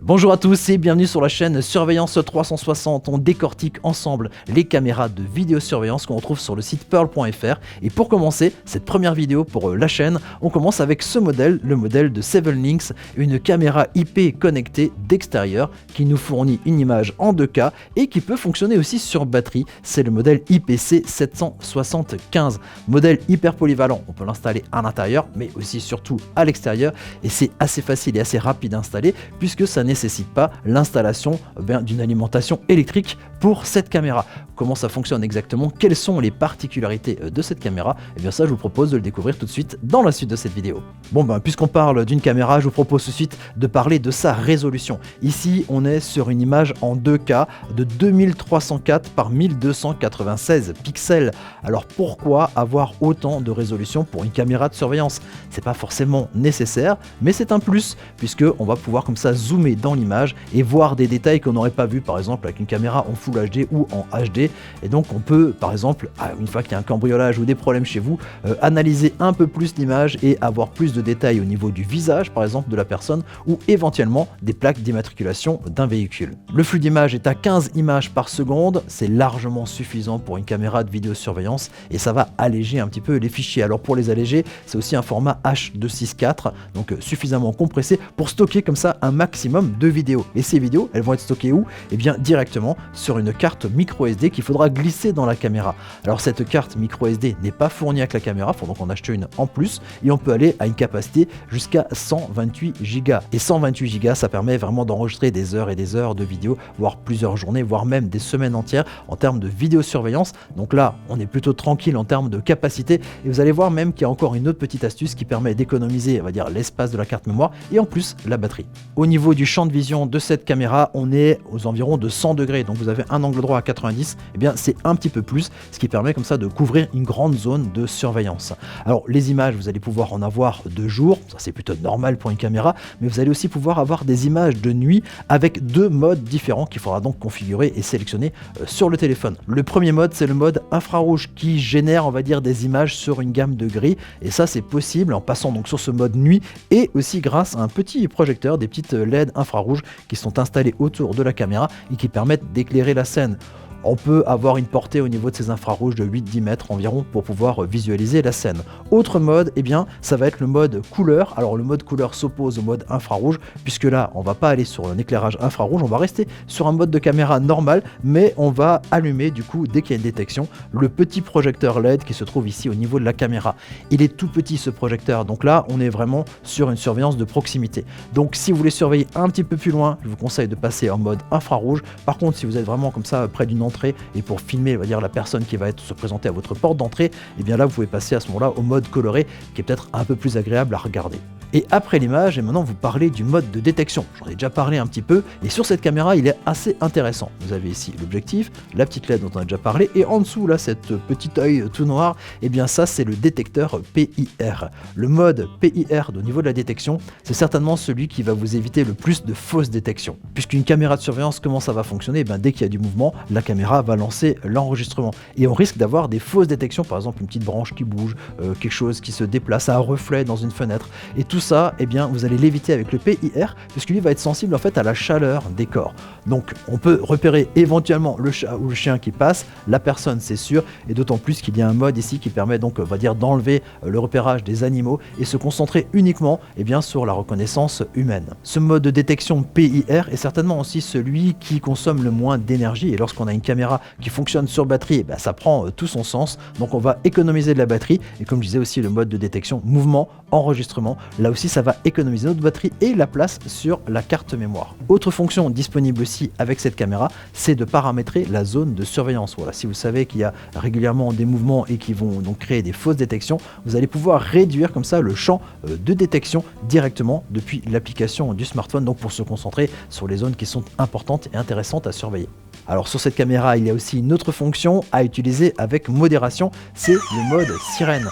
Bonjour à tous et bienvenue sur la chaîne Surveillance 360. On décortique ensemble les caméras de vidéosurveillance qu'on retrouve sur le site pearl.fr. Et pour commencer cette première vidéo pour la chaîne, on commence avec ce modèle, le modèle de 7Links, une caméra IP connectée d'extérieur qui nous fournit une image en 2K et qui peut fonctionner aussi sur batterie. C'est le modèle IPC 775, modèle hyper polyvalent. On peut l'installer à l'intérieur mais aussi surtout à l'extérieur et c'est assez facile et assez rapide à installer puisque ça nécessite pas l'installation d'une alimentation électrique pour cette caméra. Comment ça fonctionne exactement? Quelles sont les particularités de cette caméra? Et bien ça, je vous propose de le découvrir tout de suite dans la suite de cette vidéo. Bon puisqu'on parle d'une caméra, je vous propose tout de suite de parler de sa résolution. Ici, on est sur une image en 2K de 2304 par 1296 pixels. Alors pourquoi avoir autant de résolution pour une caméra de surveillance? C'est pas forcément nécessaire, mais c'est un plus puisque on va pouvoir comme ça zoomer dans l'image et voir des détails qu'on n'aurait pas vu par exemple avec une caméra en Full HD ou en HD. Et donc on peut par exemple, une fois qu'il y a un cambriolage ou des problèmes chez vous, analyser un peu plus l'image et avoir plus de détails au niveau du visage par exemple de la personne ou éventuellement des plaques d'immatriculation d'un véhicule. Le flux d'image est à 15 images par seconde, c'est largement suffisant pour une caméra de vidéosurveillance et ça va alléger un petit peu les fichiers. Alors pour les alléger, c'est aussi un format H264, donc suffisamment compressé pour stocker comme ça un maximum de vidéos. Et ces vidéos, elles vont être stockées où? Eh bien directement sur une carte micro SD qu'il faudra glisser dans la caméra. Alors cette carte micro SD n'est pas fournie avec la caméra, il faut donc en acheter une en plus et on peut aller à une capacité jusqu'à 128 Go. Et 128 Go, ça permet vraiment d'enregistrer des heures et des heures de vidéos, voire plusieurs journées, voire même des semaines entières en termes de vidéosurveillance. Donc là, on est plutôt tranquille en termes de capacité et vous allez voir même qu'il y a encore une autre petite astuce qui permet d'économiser, on va dire, l'espace de la carte mémoire et en plus la batterie. Au niveau du champ de vision de cette caméra, on est aux environs de 100 degrés, donc vous avez un angle droit à 90, et bien c'est un petit peu plus, ce qui permet comme ça de couvrir une grande zone de surveillance. Alors les images, vous allez pouvoir en avoir de jour, ça c'est plutôt normal pour une caméra, mais vous allez aussi pouvoir avoir des images de nuit avec deux modes différents qu'il faudra donc configurer et sélectionner sur le téléphone. Le premier mode, c'est le mode infrarouge qui génère, on va dire, des images sur une gamme de gris, et ça c'est possible en passant donc sur ce mode nuit et aussi grâce à un petit projecteur, des petites LED infrarouges qui sont installées autour de la caméra et qui permettent d'éclairer la scène. On peut avoir une portée au niveau de ces infrarouges de 8-10 mètres environ pour pouvoir visualiser la scène. Autre mode, eh bien, ça va être le mode couleur. Alors le mode couleur s'oppose au mode infrarouge puisque là, on va pas aller sur un éclairage infrarouge, on va rester sur un mode de caméra normal, mais on va allumer du coup, dès qu'il y a une détection, le petit projecteur LED qui se trouve ici au niveau de la caméra. Il est tout petit ce projecteur, donc là, on est vraiment sur une surveillance de proximité. Donc si vous voulez surveiller un petit peu plus loin, je vous conseille de passer en mode infrarouge. Par contre, si vous êtes vraiment comme ça près d'une entrée et pour filmer, on va dire, la personne qui va se présenter à votre porte d'entrée, et bien là vous pouvez passer à ce moment-là au mode coloré qui est peut-être un peu plus agréable à regarder. Et après l'image, et maintenant vous parlez du mode de détection. J'en ai déjà parlé un petit peu et sur cette caméra il est assez intéressant. Vous avez ici l'objectif, la petite LED dont on a déjà parlé et en dessous là cette petite œil tout noir, et bien ça c'est le détecteur PIR. Le mode PIR au niveau de la détection, c'est certainement celui qui va vous éviter le plus de fausses détections. Puisqu'une caméra de surveillance, comment ça va fonctionner? Dès qu'il y a du mouvement, la caméra va lancer l'enregistrement et on risque d'avoir des fausses détections, par exemple une petite branche qui bouge, quelque chose qui se déplace, un reflet dans une fenêtre, et tout ça, eh bien, vous allez l'éviter avec le PIR puisque lui va être sensible en fait à la chaleur des corps. Donc on peut repérer éventuellement le chat ou le chien qui passe, la personne c'est sûr, et d'autant plus qu'il y a un mode ici qui permet donc, on va dire, d'enlever le repérage des animaux et se concentrer uniquement, eh bien, sur la reconnaissance humaine. Ce mode de détection PIR est certainement aussi celui qui consomme le moins d'énergie et lorsqu'on a une caméra qui fonctionne sur batterie, ça prend tout son sens, donc on va économiser de la batterie et comme je disais aussi le mode de détection mouvement, enregistrement, là aussi ça va économiser notre batterie et la place sur la carte mémoire. Autre fonction disponible aussi avec cette caméra, c'est de paramétrer la zone de surveillance. Voilà, si vous savez qu'il y a régulièrement des mouvements et qui vont donc créer des fausses détections, vous allez pouvoir réduire comme ça le champ de détection directement depuis l'application du smartphone, donc pour se concentrer sur les zones qui sont importantes et intéressantes à surveiller. Alors sur cette caméra, il y a aussi une autre fonction à utiliser avec modération, c'est le mode sirène.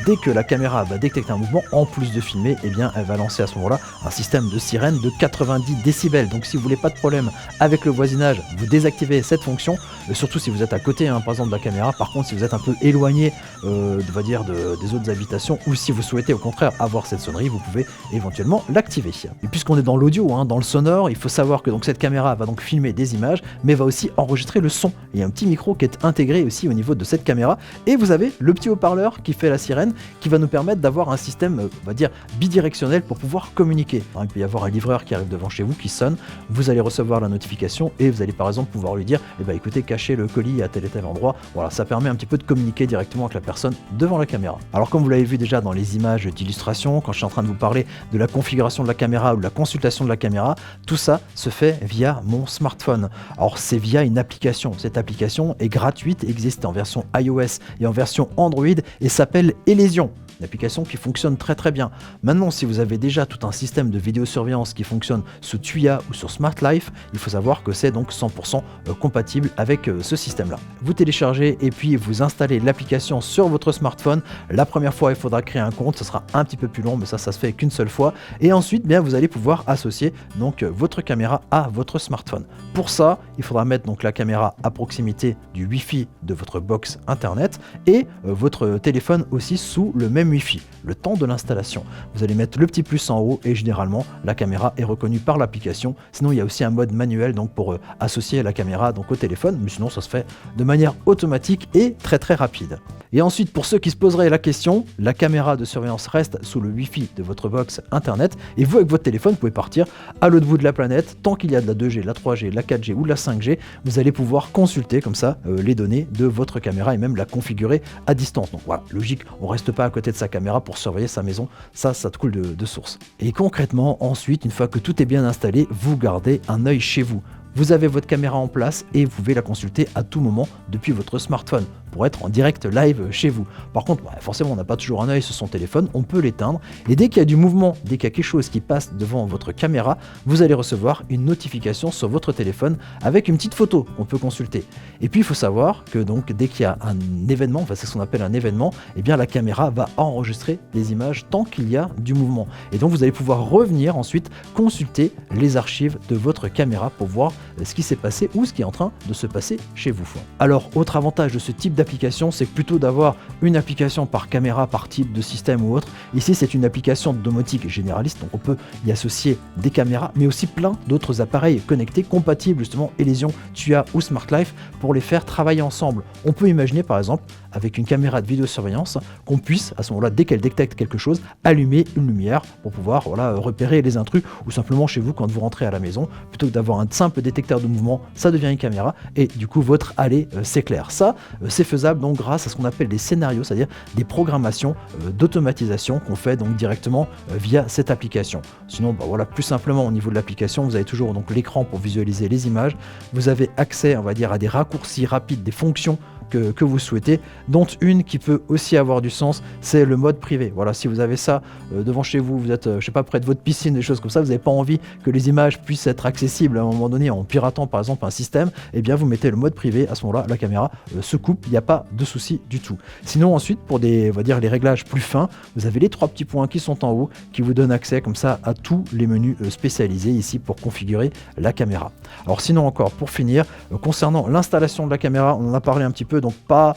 dès que la caméra va détecter un mouvement, en plus de filmer, eh bien, elle va lancer à ce moment-là un système de sirène de 90 décibels. Donc si vous voulez pas de problème avec le voisinage, vous désactivez cette fonction, surtout si vous êtes à côté, par exemple, de la caméra. Par contre, si vous êtes un peu éloigné des autres habitations, ou si vous souhaitez au contraire avoir cette sonnerie, vous pouvez éventuellement l'activer. Et puisqu'on est dans l'audio, dans le sonore, il faut savoir que donc cette caméra va donc filmer des images, mais va aussi enregistrer le son. Il y a un petit micro qui est intégré aussi au niveau de cette caméra, et vous avez le petit haut-parleur qui fait la sirène, qui va nous permettre d'avoir un système, on va dire, bidirectionnel pour pouvoir communiquer. Il peut y avoir un livreur qui arrive devant chez vous, qui sonne, vous allez recevoir la notification, et vous allez par exemple pouvoir lui dire, écoutez, cachez le colis à tel et tel endroit. Voilà, ça permet un petit peu de communiquer directement avec la personne devant la caméra. Alors comme vous l'avez vu déjà dans les images d'illustration, quand je suis en train de vous parler de la configuration de la caméra ou de la consultation de la caméra, tout ça se fait via mon smartphone. Alors c'est via une application. Cette application est gratuite, existe en version iOS et en version Android et s'appelle Elysion. Une application qui fonctionne très très bien. Maintenant, si vous avez déjà tout un système de vidéosurveillance qui fonctionne sous Tuya ou sur Smart Life, il faut savoir que c'est donc 100% compatible avec ce système-là. Vous téléchargez et puis vous installez l'application sur votre smartphone. La première fois, il faudra créer un compte, ce sera un petit peu plus long, mais ça se fait qu'une seule fois. Et ensuite, vous allez pouvoir associer donc votre caméra à votre smartphone. Pour ça, il faudra mettre donc la caméra à proximité du Wi-Fi de votre box internet et votre téléphone aussi sous le même Wi-Fi. Le temps de l'installation, vous allez mettre le petit plus en haut et généralement la caméra est reconnue par l'application. Sinon, il y a aussi un mode manuel donc pour associer la caméra donc au téléphone, mais sinon ça se fait de manière automatique et très très rapide. Et ensuite, pour ceux qui se poseraient la question, la caméra de surveillance reste sous le Wi-Fi de votre box internet et vous, avec votre téléphone, vous pouvez partir à l'autre bout de la planète. Tant qu'il y a de la 2G, de la 3G, de la 4G ou de la 5G, vous allez pouvoir consulter comme ça les données de votre caméra et même la configurer à distance. Donc voilà, logique, on reste pas à côté de sa caméra pour surveiller sa maison, ça te coule de source. Et concrètement, ensuite, une fois que tout est bien installé, vous gardez un œil chez vous. Vous avez votre caméra en place et vous pouvez la consulter à tout moment depuis votre smartphone pour être en direct live chez vous. Par contre, forcément, on n'a pas toujours un œil sur son téléphone, on peut l'éteindre et dès qu'il y a du mouvement, dès qu'il y a quelque chose qui passe devant votre caméra, vous allez recevoir une notification sur votre téléphone avec une petite photo qu'on peut consulter. Et puis, il faut savoir que donc dès qu'il y a un événement, c'est ce qu'on appelle un événement, la caméra va enregistrer les images tant qu'il y a du mouvement. Et donc, vous allez pouvoir revenir ensuite consulter les archives de votre caméra pour voir ce qui s'est passé ou ce qui est en train de se passer chez vous. Alors, autre avantage de ce type d'application, c'est plutôt d'avoir une application par caméra, par type de système ou autre. Ici, c'est une application de domotique généraliste, donc on peut y associer des caméras, mais aussi plein d'autres appareils connectés compatibles justement Elysion, Tuya ou Smart Life pour les faire travailler ensemble. On peut imaginer par exemple avec une caméra de vidéosurveillance qu'on puisse à ce moment-là, dès qu'elle détecte quelque chose, allumer une lumière pour pouvoir repérer les intrus ou simplement chez vous quand vous rentrez à la maison, plutôt que d'avoir un simple détecteur de mouvement, ça devient une caméra et du coup votre allée s'éclaire. Ça, c'est faisable donc grâce à ce qu'on appelle des scénarios, c'est-à-dire des programmations d'automatisation qu'on fait donc directement via cette application. Sinon, plus simplement au niveau de l'application, vous avez toujours donc l'écran pour visualiser les images. Vous avez accès, on va dire, à des raccourcis rapides, des fonctions que vous souhaitez, dont une qui peut aussi avoir du sens, c'est le mode privé. Voilà, si vous avez ça devant chez vous, vous êtes, près de votre piscine, des choses comme ça, vous n'avez pas envie que les images puissent être accessibles à un moment donné en piratant par exemple un système, vous mettez le mode privé, à ce moment-là, la caméra se coupe, il n'y a pas de souci du tout. Sinon ensuite, pour les réglages plus fins, vous avez les 3 petits points qui sont en haut, qui vous donnent accès comme ça à tous les menus spécialisés ici pour configurer la caméra. Alors sinon encore, pour finir, concernant l'installation de la caméra, on en a parlé un petit peu, donc pas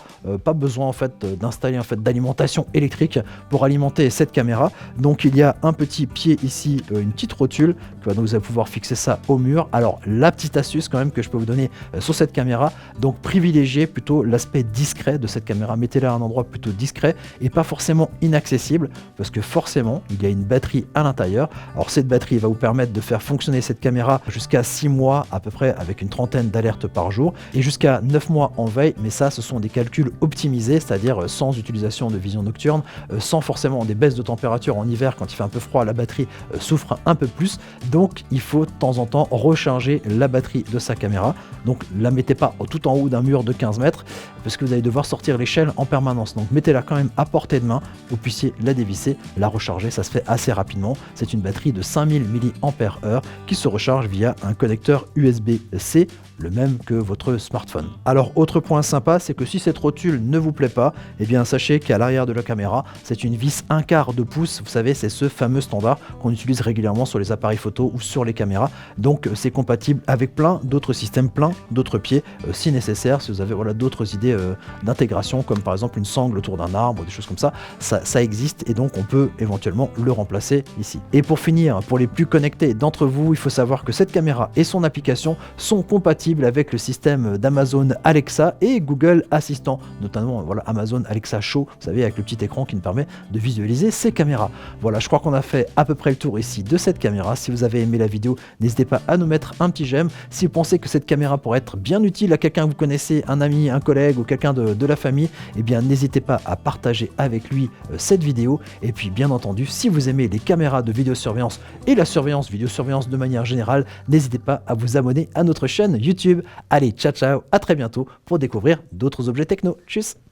besoin en fait d'installer d'alimentation électrique pour alimenter cette caméra. Donc il y a un petit pied ici, une petite rotule, donc vous allez pouvoir fixer ça au mur. Alors la petite astuce quand même que je peux vous donner sur cette caméra, donc privilégiez plutôt l'aspect discret de cette caméra, mettez-la à un endroit plutôt discret et pas forcément inaccessible, parce que forcément il y a une batterie à l'intérieur. Alors cette batterie va vous permettre de faire fonctionner cette caméra jusqu'à 6 mois à peu près, avec une trentaine d'alertes par jour et jusqu'à 9 mois en veille, mais ça ce sont des calculs optimisés, c'est-à-dire sans utilisation de vision nocturne, sans forcément des baisses de température en hiver. Quand il fait un peu froid, la batterie souffre un peu plus, donc il faut de temps en temps recharger la batterie de sa caméra. Donc la mettez pas tout en haut d'un mur de 15 mètres parce que vous allez devoir sortir l'échelle en permanence, donc mettez-la quand même à portée de main, vous puissiez la dévisser, la recharger, ça se fait assez rapidement. C'est une batterie de 5000 mAh qui se recharge via un connecteur USB-C, le même que votre smartphone. Alors autre point sympa, passe, c'est que si cette rotule ne vous plaît pas, eh bien sachez qu'à l'arrière de la caméra, c'est une vis 1/4 de pouce. Vous savez, c'est ce fameux standard qu'on utilise régulièrement sur les appareils photo ou sur les caméras. Donc c'est compatible avec plein d'autres systèmes, plein d'autres pieds, si nécessaire, si vous avez voilà, d'autres idées d'intégration, comme par exemple une sangle autour d'un arbre, des choses comme ça, ça existe et donc on peut éventuellement le remplacer ici. Et pour finir, pour les plus connectés d'entre vous, il faut savoir que cette caméra et son application sont compatibles avec le système d'Amazon Alexa et Google Assistant, notamment voilà, Amazon Alexa Show, vous savez, avec le petit écran qui nous permet de visualiser ces caméras. Voilà, je crois qu'on a fait à peu près le tour ici de cette caméra. Si vous avez aimé la vidéo, n'hésitez pas à nous mettre un petit j'aime. Si vous pensez que cette caméra pourrait être bien utile à quelqu'un que vous connaissez, un ami, un collègue ou quelqu'un de la famille, eh bien n'hésitez pas à partager avec lui cette vidéo. Et puis bien entendu, si vous aimez les caméras de vidéosurveillance et la surveillance, vidéosurveillance de manière générale, n'hésitez pas à vous abonner à notre chaîne YouTube. Allez, ciao ciao, à très bientôt pour découvrir d'autres objets techno. Tchuss!